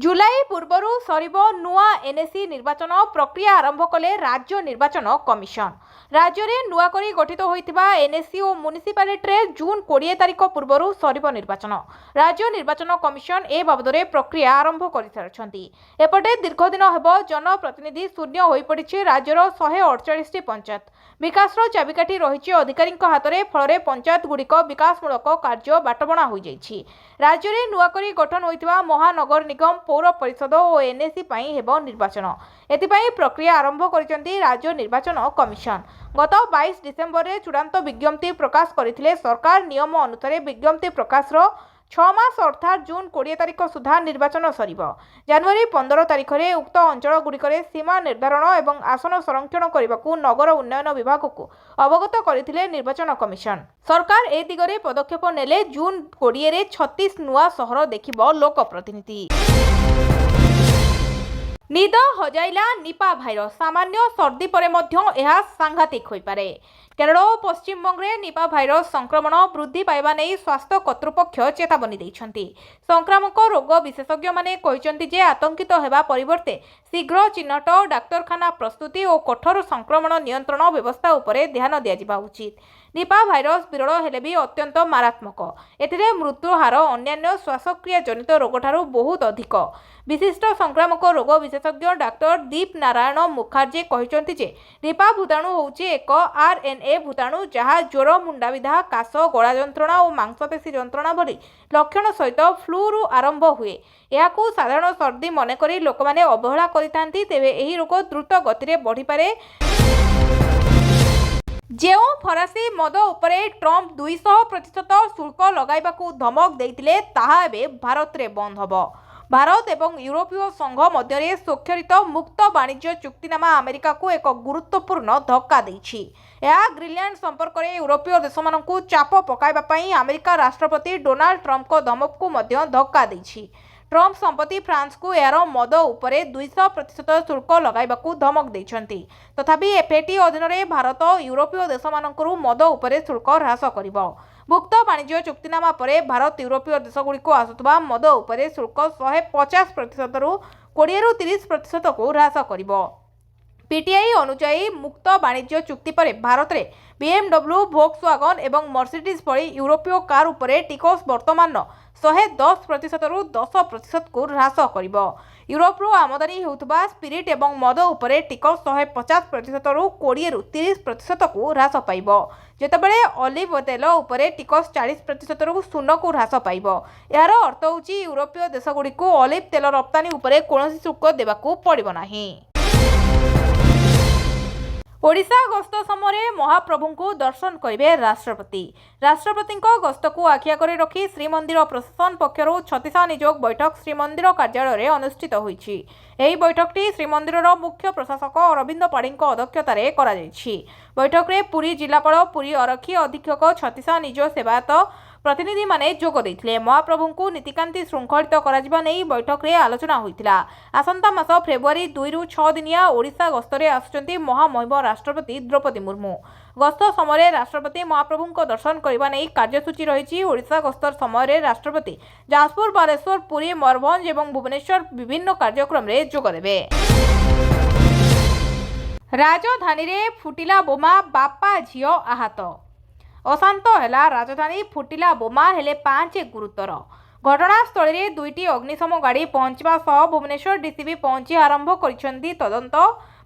ଜୁଲାଇ ପୂର୍ବରୁ ସରିବ ନୂଆ ଏନ୍ଏସି ନିର୍ବାଚନ ପ୍ରକ୍ରିୟା ଆରମ୍ଭ କଲେ ରାଜ୍ୟ ନିର୍ବାଚନ କମିଶନ। ରାଜ୍ୟରେ ନୂଆକରି ଗଠିତ ହୋଇଥିବା ଏନ୍ଏସି ଓ ମ୍ୟୁନିସିପାଲିଟିରେ ଜୁନ୍ 20 ତାରିଖ ପୂର୍ବରୁ ସରିବ ନିର୍ବାଚନ। ରାଜ୍ୟ ନିର୍ବାଚନ କମିଶନ ଏ ବାବଦରେ ପ୍ରକ୍ରିୟା ଆରମ୍ଭ କରିସାରିଛନ୍ତି। ଏପଟେ ଦୀର୍ଘଦିନ ହେବ ଜନପ୍ରତିନିଧି ଶୂନ୍ୟ ହୋଇପଡ଼ିଛି ରାଜ୍ୟର 148ଟି ପଞ୍ଚାୟତ। ବିକାଶର ଚାବିକାଠି ରହିଛି ଅଧିକାରୀଙ୍କ ହାତରେ, ଫଳରେ ପଞ୍ଚାୟତଗୁଡ଼ିକ ବିକାଶମୂଳକ କାର୍ଯ୍ୟ ବାଟବଣା ହୋଇଯାଇଛି। ରାଜ୍ୟରେ ନୂଆକରି ଗଠନ ହୋଇଥିବା ମହାନଗର ନିଗମ, ପୌର ପରିଷଦ ଓ ଏନ୍ଏସି ପାଇଁ ହେବ ନିର୍ବାଚନ। ଏଥିପାଇଁ ପ୍ରକ୍ରିୟା ଆରମ୍ଭ କରିଛନ୍ତି ରାଜ୍ୟ ନିର୍ବାଚନ କମିଶନ। ଗତ 22 ଡିସେମ୍ବରରେ ଚୂଡ଼ାନ୍ତ ବିଜ୍ଞପ୍ତି ପ୍ରକାଶ କରିଥିଲେ ସରକାର। ନିୟମ ଅନୁସାରେ ବିଜ୍ଞପ୍ତି ପ୍ରକାଶର 6 ମାସ ଅର୍ଥାତ୍ ଜୁନ୍ 20 ତାରିଖ ସୁଦ୍ଧା ନିର୍ବାଚନ ସରିବ। ଜାନୁଆରୀ 15 ତାରିଖରେ ଉକ୍ତ ଅଞ୍ଚଳଗୁଡ଼ିକରେ ସୀମା ନିର୍ଦ୍ଧାରଣ ଏବଂ ଆସନ ସଂରକ୍ଷଣ କରିବାକୁ ନଗର ଉନ୍ନୟନ ବିଭାଗକୁ ଅବଗତ କରିଥିଲେ ନିର୍ବାଚନ କମିଶନ। ସରକାର ଏ ଦିଗରେ ପଦକ୍ଷେପ ନେଲେ ଜୁନ୍ 20ରେ 36 ନୂଆ ସହର ଦେଖିବ ଲୋକ ପ୍ରତିନିଧି। ନିଦ ହଜାଇଲା ନିପା ଭାଇରସ୍। ସାମାନ୍ୟ ସର୍ଦ୍ଦି ପରେ ମଧ୍ୟ ଏହା ସାଂଘାତିକ ହୋଇପାରେ। କେରଳ ଓ ପଶ୍ଚିମବଙ୍ଗରେ ନିପା ଭାଇରସ୍ ସଂକ୍ରମଣ ବୃଦ୍ଧି ପାଇବା ନେଇ ସ୍ୱାସ୍ଥ୍ୟ କର୍ତ୍ତୃପକ୍ଷ ଚେତାବନୀ ଦେଇଛନ୍ତି। ସଂକ୍ରାମକ ରୋଗ ବିଶେଷଜ୍ଞମାନେ କହିଛନ୍ତି ଯେ ଆତଙ୍କିତ ହେବା ପରିବର୍ତ୍ତେ ଶୀଘ୍ର ଚିହ୍ନଟ, ଡାକ୍ତରଖାନା ପ୍ରସ୍ତୁତି ଓ କଠୋର ସଂକ୍ରମଣ ନିୟନ୍ତ୍ରଣ ବ୍ୟବସ୍ଥା ଉପରେ ଧ୍ୟାନ ଦିଆଯିବା ଉଚିତ। निपा भाइरस विरल हेले भी अत्यंत मारात्मक। एथिरे मृत्यु हार अन्यान्य श्वासक्रिया जनित रोग ठारू बहुत अधिक। विशिष्ट संक्रामक रोग विशेषज्ञ डाक्टर दीप नारायण मुखार्जी कहते जे निपा भूताणु होउछि एक आरएनए भूताणु जहाँ ज्वर, मुंडाविधा, काश, गला जंत्रणा और मांसपेशी जंत्रणा भली लक्षण सहित फ्लू रु आरंभ हुए। याकू साधारण सर्दी मनकरी लोक माने अवहेला करिथांती, तेबे एही रोग द्रुत गति में बढ़ी पारे। जेउ फरासी मद उपरे ट्रंप 200% शुल्क लगाइबाकू धमक देइतिले ताहा एबे भारत रे बंद हबो। भारत एवं यूरोपीय संघ मध्य स्वाक्षरित मुक्त वाणिज्य चुक्तिनामा अमेरिका को एक गुरुत्वपूर्ण धक्का देइछि। यह ग्रीनलैंड संपर्क में यूरोपीय देशमानंकु चाप पकाइबा पई अमेरिका राष्ट्रपति डोनाल्ड ट्रंप को धमक को मध्य धक्का देइछि। ट्रंप संपत्ति फ्रांस को यार मद उपरे 200% शुल्क लगाइबाकू धमक देइछंती। तथापि एफएटी अधीन में भारत यूरोपीय देशमानंकु मद उपरे शुल्क ह्रास करिबो। मुक्त वाणिज्य चुक्तिनामा परे भारत यूरोपीय देशगुड़िक आसुवा मद उपरे शुल्क 150% रु 20 रु 30% को ह्रास करिबो। पीटीआई अनुसार मुक्त वाणिज्य चुक्ति पर भारत में बीएमडब्ल्यू, वोक्सवागन एवं मर्सिडीज भली यूरोपीय कार उपरे टिकस वर्तमान 110% रु 10% को ह्रास करिबो। यूरोप आमदानी होउथबा स्पिरिट एवं मद उपरे टिकस 150% रु 20 रु 30% को ह्रास पाइबो। जेतेबेले ऑलिव तेल उपरे टिकस 40% रु 0 को ह्रास पाइबो। यार अर्थ होउची यूरोपीय देशगुड़िक ऑलिव तेल रप्तानी उपरे कोनोसी शुल्क देबाकू पड़िबो नाही। ओडिशा गस्त समय महाप्रभु को दर्शन करेंगे राष्ट्रपति। राष्ट्रपति गस्त को आखिआगरे रखी श्रीमंदिर प्रशासन पक्षर 36 निजोग बैठक श्रीमंदिर कार्यालय अनुष्ठित होईछि। एही बैठकटी श्रीमंदिर मुख्य प्रशासक अरविंद पाढ़ी अध्यक्षतार करा जायछि। बैठक में पुरी जिलापाल, पुरी आरक्षी अधीक्षक, 36 निज सेवायत प्रतिनिधि माने जोग देथिले। महाप्रभु को नीतिकांति श्रृंखलित करा नहीं बैठक में आलोचना होइतिला। आसंता मास फेब्रुआरी 2 रु 6 दिनिया ओडिशा गस्तरे आसुचंती महामहिम राष्ट्रपति द्रौपदी मुर्मू। गस्त समय राष्ट्रपति महाप्रभु को दर्शन करने नहीं कार्यसूची रही। ओडिशा गस्तर समय राष्ट्रपति जाजपुर, बालेश्वर, पुरी, मयूरभंज एवं भुवनेश्वर विभिन्न कार्यक्रम में जोगदेवे। राजधानी रे फुटिला बोमा, बापा झियो आहत। अशांत है राजधानी फुटिला बोमा हेले 5 गुरुतर। घटनास्थल में 2टी अग्निशम गाड़ी पहुंचवा सह भुवनेश्वर डीसीबी पहुंची आरंभ करिसेंती तदंत।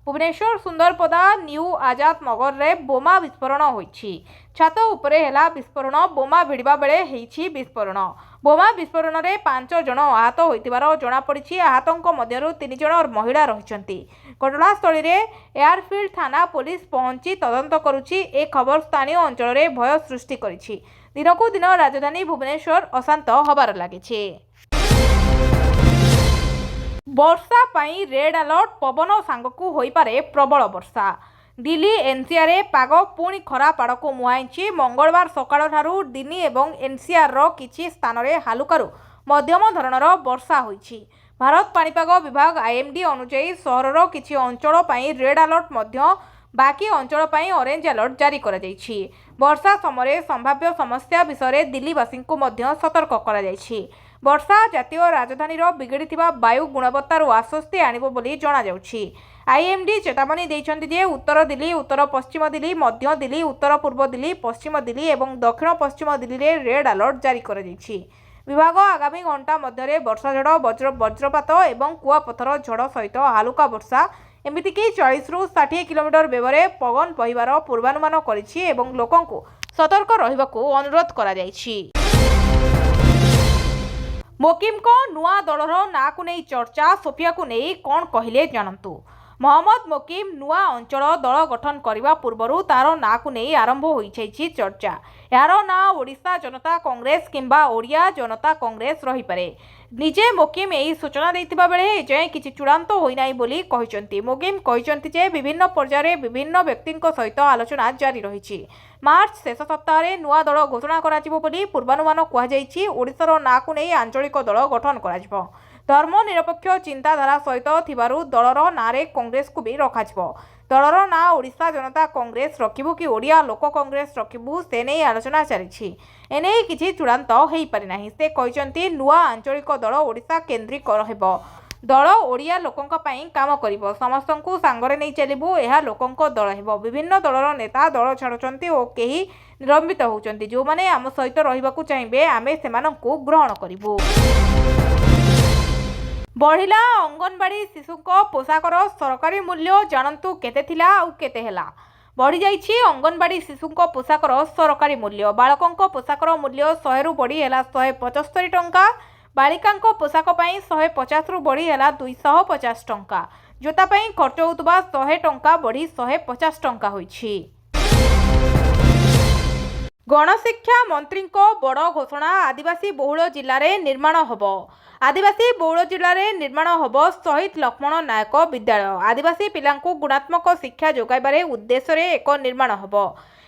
भुवनेश्वर सुंदरपदा न्यू आजाद नगर रे बोमा विस्फोरण होईछि। छात उपरे हेला विस्फोरण, बोमा भिड़वा बेले हेइछि विस्फोरण। बोमा विस्फोरण रे 5 जन आहत होइतिबार जणा पड़िछि। आहतंक मध्यरु 3 जन महिला रहिसंती। घटनास्थल रे एयरफील्ड थाना पुलिस पहुंची तदंत करुछि। ए खबर स्थानीय अंचल रे भय सृष्टि करिछि। दिनकू दिन राजधानी भुवनेश्वर अशांत हबार लागिछि। वर्षा पाई रेड अलर्ट, पवन सांगकू होई पारे प्रबल वर्षा। दिल्ली एनसीआर रे पाग पुणी खराब आड़क मुहाई। मंगलवार सकाळ ठारू दिल्ली एवं एनसीआर रो किछि स्थान रे हालुकारु मध्यम धरणर वर्षा होईछि। भारत पाणीपाग विभाग आईएमडी अनुसार सहरर किछि अंचल पाई रेड अलर्ट मध्य बाकी अंचल पाई ऑरेंज अलर्ट जारी करा जायछि। वर्षा समय संभाव्य समस्या विषय दिल्लीवासी को मध्य सतर्क करा जायछि। वर्षा जातीय राजधानी बिगड़ी वायु गुणवत्तार आश्वस्ति आणिबो बोली जणा जाउछि। आईएमडी चेतावनी देइछन्ति जे उत्तर दिल्ली, उत्तर पश्चिम दिल्ली, मध्य दिल्ली, उत्तर पूर्व दिल्ली, पश्चिम दिल्ली एवं दक्षिण पश्चिम दिल्ली रे रेड अलर्ट जारी करा जायछि। विभाग आगामी घंटा मध्य वर्षा झड़, वज्रपात एवं कुआपथर झड़ सहित हालुका वर्षा एमितिकी 40 रु 60 किलोमीटर बेगरे पवन बहिबार पूर्वानुमान करिछि एवं लोकंकु सतर्क रहिबाकू अनुरोध करा जायछि। मोकिम को नुआ दलर ना को नहीं चर्चा, सोफिया को नहीं कौन कहले जानतु। मोहम्मद मोकिम नुआ अंचल दल गठन करने पूर्व तार ना को नहीं आरंभ हो चर्चा। यार ना ओडिशा जनता कांग्रेस किंबा ओडिया जनता कांग्रेस रही पारे। निजे मोकिम यही सूचना देथिबा बेले एजाएं किछि चूड़ांत होई नाही बोली कहिसंती। मोकिम कहिसंती जे विभिन्न पर्यायर विभिन्न व्यक्ति सहित आलोचना जारी रही। मार्च शेष सप्ताह रे नुआ दल घोषणा कराजिबो बोली पूर्वानुमान कुहाଯାଇଛି। ओडिशार ना को नहीं आंचलिक दल गठन कराजिबो। धर्मनिरपेक्ष चिंताधारा सहित थिबारु दलर नारे कांग्रेस को भी रखाजिबो। दलर ना ओडिशा जनता कांग्रेस रखिबु कि ओडिया लोक कांग्रेस रखिबु से नहीं आलोचना चलिछि। एने किछि चूड़ांत हेई पारि नाही। से कहिसंती नुआ आंचलिक दल ओडिशा केंद्रिक रहबो। दल ओडिया लोकंक पई काम करिवो समस्तंकु सांगरे नै चलिबो एहा लोकंक दल हेबो विभिन्न दलर नेता दल छाडुचंती ओ केही निलंबित होउचंती जो माने आम सहित रहिबाकू चाहिबे आमे सेमानंकु ग्रहण करिवो। बढ़िला अंगनवाड़ी शिशुक पोशाकर सरकारी मूल्य जानतु केते थिला आउ केते हेला बढ़ी जाइछि अंगनवाड़ी शिशुक पोशाकर सरकारी मूल्य बालकंक पोशाकर मूल्य 100 रु बढ़ी हेला 175 टंका बालिकांक पोशाक पई 150 रु बढ़ी हेला 250 टंका जोता पई खर्च होतबा 100 टंका बढ़ी 150 टंका होइछि। गणशिक्षा मंत्री बड़ घोषणा आदिवासी बहुल जिले में निर्माण होब आदिवासी बहुल जिले में निर्माण होब शहीद लक्ष्मण नायक विद्यालय आदिवासी पिलांकु गुणात्मक शिक्षा जोगाइबारे उद्देश्य रे एक निर्माण होब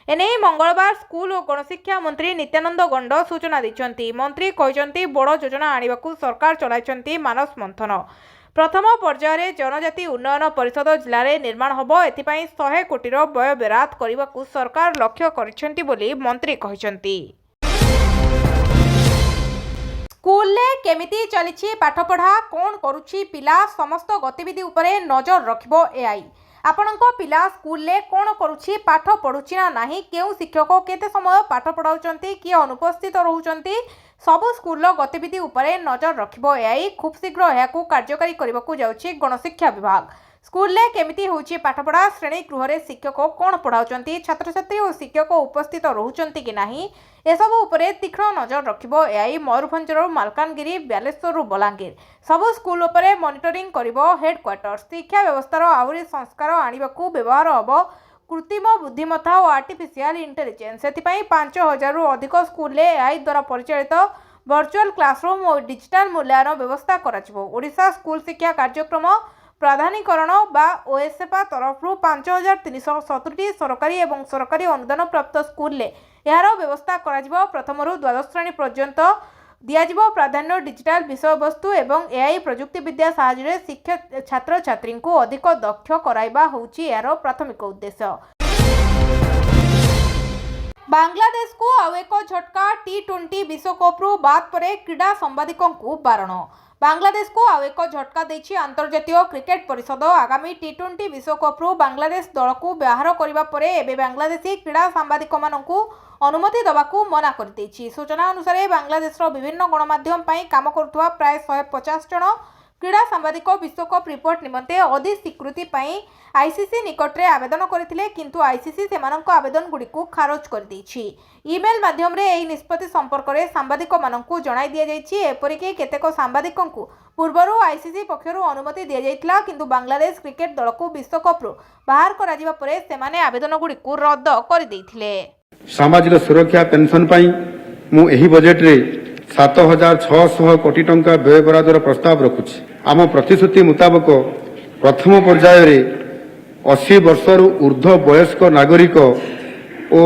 एने मंगलवार स्कूल और गणशिक्षा मंत्री नित्यानंद गंड सूचना दैछंती मंत्री कहछंती बड़ योजना आनिबाकू सरकार चलाइछंती मानस मंथन प्रथम पर्यायर जनजाति उन्नयन परिषद जिले में निर्माण होब एथिपाई 100 कोटीर व्यय बेरात करने सरकार लक्ष्य करिसेंती बोली मंत्री कहछंती। स्कूल केमिति चलीछि पाठपढ़ा कौन करुछि पिला समस्त गतिविधि उपरे नजर रखिबो एआई आपणक पिला स्कूल कौन करुछि पाठ पढ़ुछि ना नाही केउ शिक्षक केते समय पाठ पढ़ाउचंती किए अनुपस्थित रहउचंती सबु स्कूल गतिविधि उपरे नजर रखिबो एआई खूब शीघ्र एहाकू कार्यकारी करबाकू जाउछि गणशिक्षा विभाग स्कूल केमिति होउछि पाठपढ़ा श्रेणी गृह शिक्षक कौन पढ़ाउचंती छात्र छात्री और शिक्षक उपस्थित रहउचंती कि नाही एसबू उपरे तीक्ष्ण नजर रखिबो एआई मयूरभंजर मालकानगिरी बालेश्वर बलांगीर सबु स्कूल उपरे मॉनिटरिंग करिबो हेडक्वार्टर शिक्षा व्यवस्थार आहुरी संस्कार आनिबाकू व्यवहार हबो कृत्रिम बुद्धिमत्ता और आर्टिफिशियल इंटेलिजेंस एथिपाई 5000 रु अधिक स्कूल एआई द्वारा परिचालित वर्चुअल क्लासरूम और डिजिटल मूल्यांकन व्यवस्था कराजिबो ओडिशा स्कूल शिक्षा कार्यक्रम प्राधानीकरण बा ओएसएपा तरफ 5370 सरकारी और सरकारी अनुदान प्राप्त स्कूल यार व्यवस्था कराजिबो प्रथम रु द्वादश श्रेणी पर्यंत दियाजिबो प्राधान्य डिजिटल विषय वस्तु एवं एआई प्रजुक्ति विद्या साहाय्य शिक्षा छात्र छात्री को अधिक दक्ष कराइबा होउची यार प्राथमिक उद्देश्य। बांग्लादेश को आउ एक झटका T20 विश्वकप रु बाद परे क्रीडा संवादिकों को बारण बांग्लादेश को आउ एक झटका देछि अंतर्जातीय क्रिकेट परिषद आगामी T20 विश्वकप रु बांग्लादेश दल को बाहर करबा परे एबे बांग्लादेशी क्रीडा सांबादिक माननकु अनुमति दबाकू मना कर देछि सूचना अनुसार बांग्लादेश विभिन्न गणमाध्यम पई काम करुवा प्राय 150 जन क्रीडा सांबादिक विश्वकप रिपोर्ट निमंते अधिक स्वीकृति पई आईसीसी निकट रे आवेदन करथिले किंतु आईसीसी सेमानक आवेदन गुडी को खारज कर देछि ईमेल माध्यम रे एही निष्पत्ति संपर्क रे सांबादिक माननकु जणाई दिया जायछि एपरि कि केतेक सांबादिकंकु पूर्वरु आईसीसी पक्षरु अनुमति दिया जायतिला किंतु बांग्लादेश क्रिकेट दल को विश्वकप रु बाहर करा जिबा परे सेमाने आवेदन गुडी को रद्द कर दैथिले। सामाजिक सुरक्षा पेंशन पाई मु एही बजेट रे 7600 कोटी टंका व्यय बरादर प्रस्ताव रखुछि आम प्रतिश्रुति मुताबक प्रथम पर्याय रे 80 वर्ष रु ऊर्ध्व वयस्क नागरिक और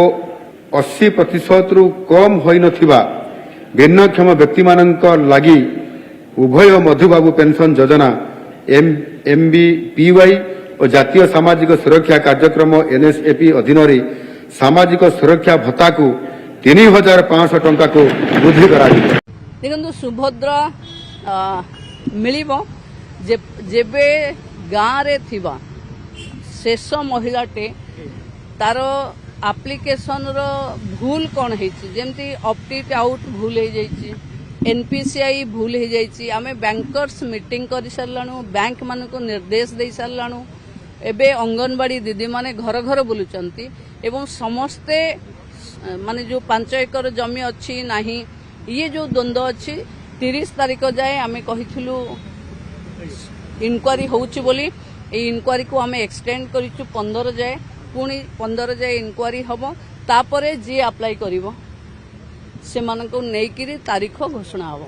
80% रु कम होई नथिबा भिन्नक्षम व्यक्ति मानक लागि उभय मधुबाबू पेंशन योजना MBPY और जातीय सामाजिक सुरक्षा कार्यक्रम NSAP अधीन रे सामाजिक सुरक्षा भत्ता को 3500 टंका को वृद्धि करा देखो सुभद्रा मिलिबो जेबे गाँव रे थिबा शेष महिलाटे तार एप्लिकेशन रो भूल कौन है ऑप्टेट आउट भूल हो जाइए NPCI भूल हो जाइए आमे बैंकर्स मीटिंग कर साराणु बैंक मान को निर्देश दे साराणु एबे अंगनवाड़ी दीदी माने घर घर बुलुचंती एवं समस्ते माने जो 5 एकर जमी अच्छी नाही ये जो द्वंद्व अच्छी 30 तारीख जाए आमे कहिथिलु इनक्वारी होउची बोली ए इनक्वारी को आमे एक्सटेंड करिचु 15 जाए पुणी 15 जाए इनक्वारी हबो तापरे जी अप्लाई करिवो से मानको नेकिरी तारीख घोषणा हबो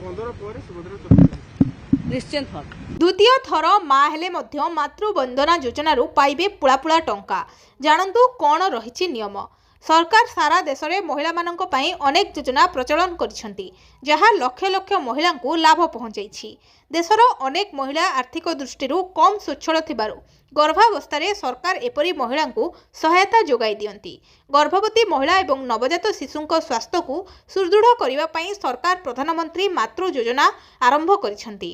निश्चित हो द्वितीय थर माँ हेले मध्य मातृवंदना योजना पाइबे पुळापुळा टंका जानतु कौन रही नियम सरकार सारा देश में महिला मानक पई अनेक योजना प्रचलन करिसेंती जहाँ लक्ष लक्ष महिला को लाभ पहुंचाई देशर अनेक महिला आर्थिक दृष्टि कम स्वच्छल थिबारु गर्भावस्था सरकार एपरी महिला को सहायता जोगाई दियंती गर्भवती महिला एवं नवजात शिशुंक स्वास्थ्य को सुदृढ़ करने सरकार प्रधानमंत्री मातृ योजना आरंभ करिसेंती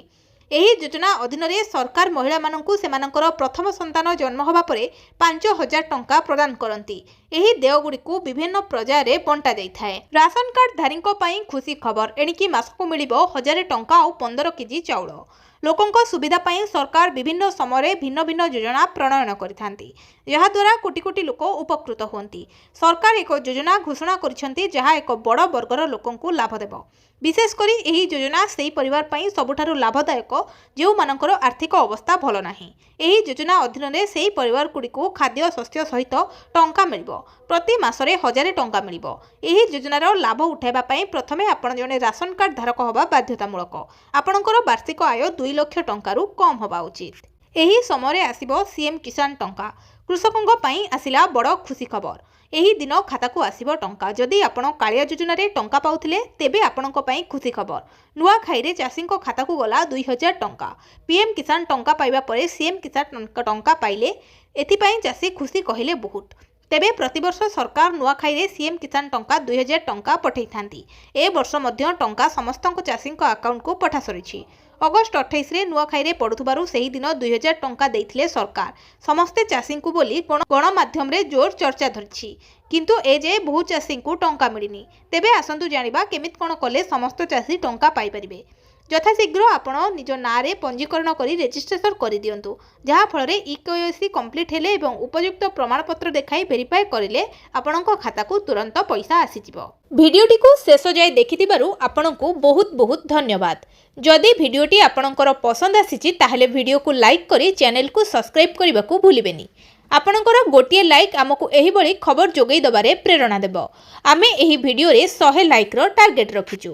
ଏହି ଯୋଜନା ଅଧୀନରେ ସରକାର ମହିଳାମାନଙ୍କୁ ସେମାନଙ୍କର ପ୍ରଥମ ସନ୍ତାନ ଜନ୍ମ ହେବା ପରେ 5,000 ଟଙ୍କା ପ୍ରଦାନ କରନ୍ତି। ଏହି ଦେୟଗୁଡ଼ିକୁ ବିଭିନ୍ନ ପର୍ଯ୍ୟାୟରେ ବଣ୍ଟା ଯାଇଥାଏ। ରାସନ କାର୍ଡ ଧାରୀଙ୍କ ପାଇଁ ଖୁସି ଖବର, ଏଣିକି ମାସକୁ ମିଳିବ 1,000 ଟଙ୍କା ଆଉ 15 କେଜି ଚାଉଳ। ଲୋକଙ୍କ ସୁବିଧା ପାଇଁ ସରକାର ବିଭିନ୍ନ ସମୟରେ ଭିନ୍ନ ଭିନ୍ନ ଯୋଜନା ପ୍ରଣୟନ କରିଥାନ୍ତି, ଯାହାଦ୍ୱାରା କୋଟି କୋଟି ଲୋକ ଉପକୃତ ହୁଅନ୍ତି। ସରକାର ଏକ ଯୋଜନା ଘୋଷଣା କରିଛନ୍ତି ଯାହା ଏକ ବଡ଼ ବର୍ଗର ଲୋକଙ୍କୁ ଲାଭ ଦେବ। ବିଶେଷ କରି ଏହି ଯୋଜନା ସେହି ପରିବାର ପାଇଁ ସବୁଠାରୁ ଲାଭଦାୟକ ଯେଉଁମାନଙ୍କର ଆର୍ଥିକ ଅବସ୍ଥା ଭଲ ନାହିଁ। ଏହି ଯୋଜନା ଅଧୀନରେ ସେହି ପରିବାରଗୁଡ଼ିକୁ ଖାଦ୍ୟ ଶସ୍ୟ ସହିତ ଟଙ୍କା ମିଳିବ। ପ୍ରତି ମାସରେ 1,000 ଟଙ୍କା ମିଳିବ। ଏହି ଯୋଜନାର ଲାଭ ଉଠାଇବା ପାଇଁ ପ୍ରଥମେ ଆପଣ ଜଣେ ରାସନ କାର୍ଡ ଧାରକ ହେବା ବାଧ୍ୟତାମୂଳକ। ଆପଣଙ୍କର ବାର୍ଷିକ ଆୟ 2 ଲକ୍ଷ ଟଙ୍କାରୁ କମ୍ ହେବା ଉଚିତ। ଏହି ସମୟରେ ଆସିବ ସିଏମ୍ କିଷାନ ଟଙ୍କା। କୃଷକଙ୍କ ପାଇଁ ଆସିଲା ବଡ଼ ଖୁସି ଖବର। ଏହି ଦିନ ଖାତାକୁ ଆସିବ ଟଙ୍କା। ଯଦି ଆପଣ କାଳିଆ ଯୋଜନାରେ ଟଙ୍କା ପାଉଥିଲେ ତେବେ ଆପଣଙ୍କ ପାଇଁ ଖୁସି ଖବର। ନୂଆଖାଇରେ ଚାଷୀଙ୍କ ଖାତାକୁ ଗଲା 2,000 ଟଙ୍କା। ପିଏମ୍ କିଷାନ ଟଙ୍କା ପାଇବା ପରେ ସିଏମ୍ କିଷାନ ଟଙ୍କା ପାଇଲେ, ଏଥିପାଇଁ ଚାଷୀ ଖୁସି କହିଲେ ବହୁତ। ତେବେ ପ୍ରତିବର୍ଷ ସରକାର ନୂଆଖାଇରେ ସିଏମ୍ କିଷାନ ଟଙ୍କା 2,000 ଟଙ୍କା ପଠାଇଥାନ୍ତି। ଏ ବର୍ଷ ମଧ୍ୟ ଟଙ୍କା ସମସ୍ତଙ୍କ ଚାଷୀଙ୍କ ଆକାଉଣ୍ଟକୁ ପଠା ସରିଛି। ଅଗଷ୍ଟ 28ରେ ନୂଆଖାଇରେ ପଡ଼ୁଥିବାରୁ ସେହି ଦିନ 2,000 ଟଙ୍କା ଦେଇଥିଲେ ସରକାର ସମସ୍ତେ ଚାଷୀଙ୍କୁ ବୋଲି ଗଣମାଧ୍ୟମରେ ଜୋର ଚର୍ଚ୍ଚା ଧରିଛି। କିନ୍ତୁ ଏଯାଏ ବହୁ ଚାଷୀଙ୍କୁ ଟଙ୍କା ମିଳିନି। ତେବେ ଆସନ୍ତୁ ଜାଣିବା କେମିତି କ'ଣ କଲେ ସମସ୍ତ ଚାଷୀ ଟଙ୍କା ପାଇପାରିବେ। ଯଥାଶୀଘ୍ର ଆପଣ ନିଜ ନାଁରେ ପଞ୍ଜୀକରଣ କରି ରେଜିଷ୍ଟ୍ରେସନ କରିଦିଅନ୍ତୁ, ଯାହାଫଳରେ ଇକେୱାଇସି କମ୍ପ୍ଲିଟ୍ ହେଲେ ଏବଂ ଉପଯୁକ୍ତ ପ୍ରମାଣପତ୍ର ଦେଖାଇ ଭେରିଫାଏ କରିଲେ ଆପଣଙ୍କ ଖାତାକୁ ତୁରନ୍ତ ପଇସା ଆସିଯିବ। ଭିଡ଼ିଓଟିକୁ ଶେଷ ଯାଏ ଦେଖିଥିବାରୁ ଆପଣଙ୍କୁ ବହୁତ ବହୁତ ଧନ୍ୟବାଦ। ଯଦି ଭିଡ଼ିଓଟି ଆପଣଙ୍କର ପସନ୍ଦ ଆସିଛି ତାହେଲେ ଭିଡ଼ିଓକୁ ଲାଇକ୍ କରି ଚ୍ୟାନେଲକୁ ସବସ୍କ୍ରାଇବ୍ କରିବାକୁ ଭୁଲିବେନି। ଆପଣଙ୍କର ଗୋଟିଏ ଲାଇକ୍ ଆମକୁ ଏହିଭଳି ଖବର ଯୋଗାଇ ଦେବାରେ ପ୍ରେରଣା ଦେବ। ଆମେ ଏହି ଭିଡ଼ିଓରେ 100 ଲାଇକ୍ର ଟାର୍ଗେଟ୍ ରଖିଛୁ।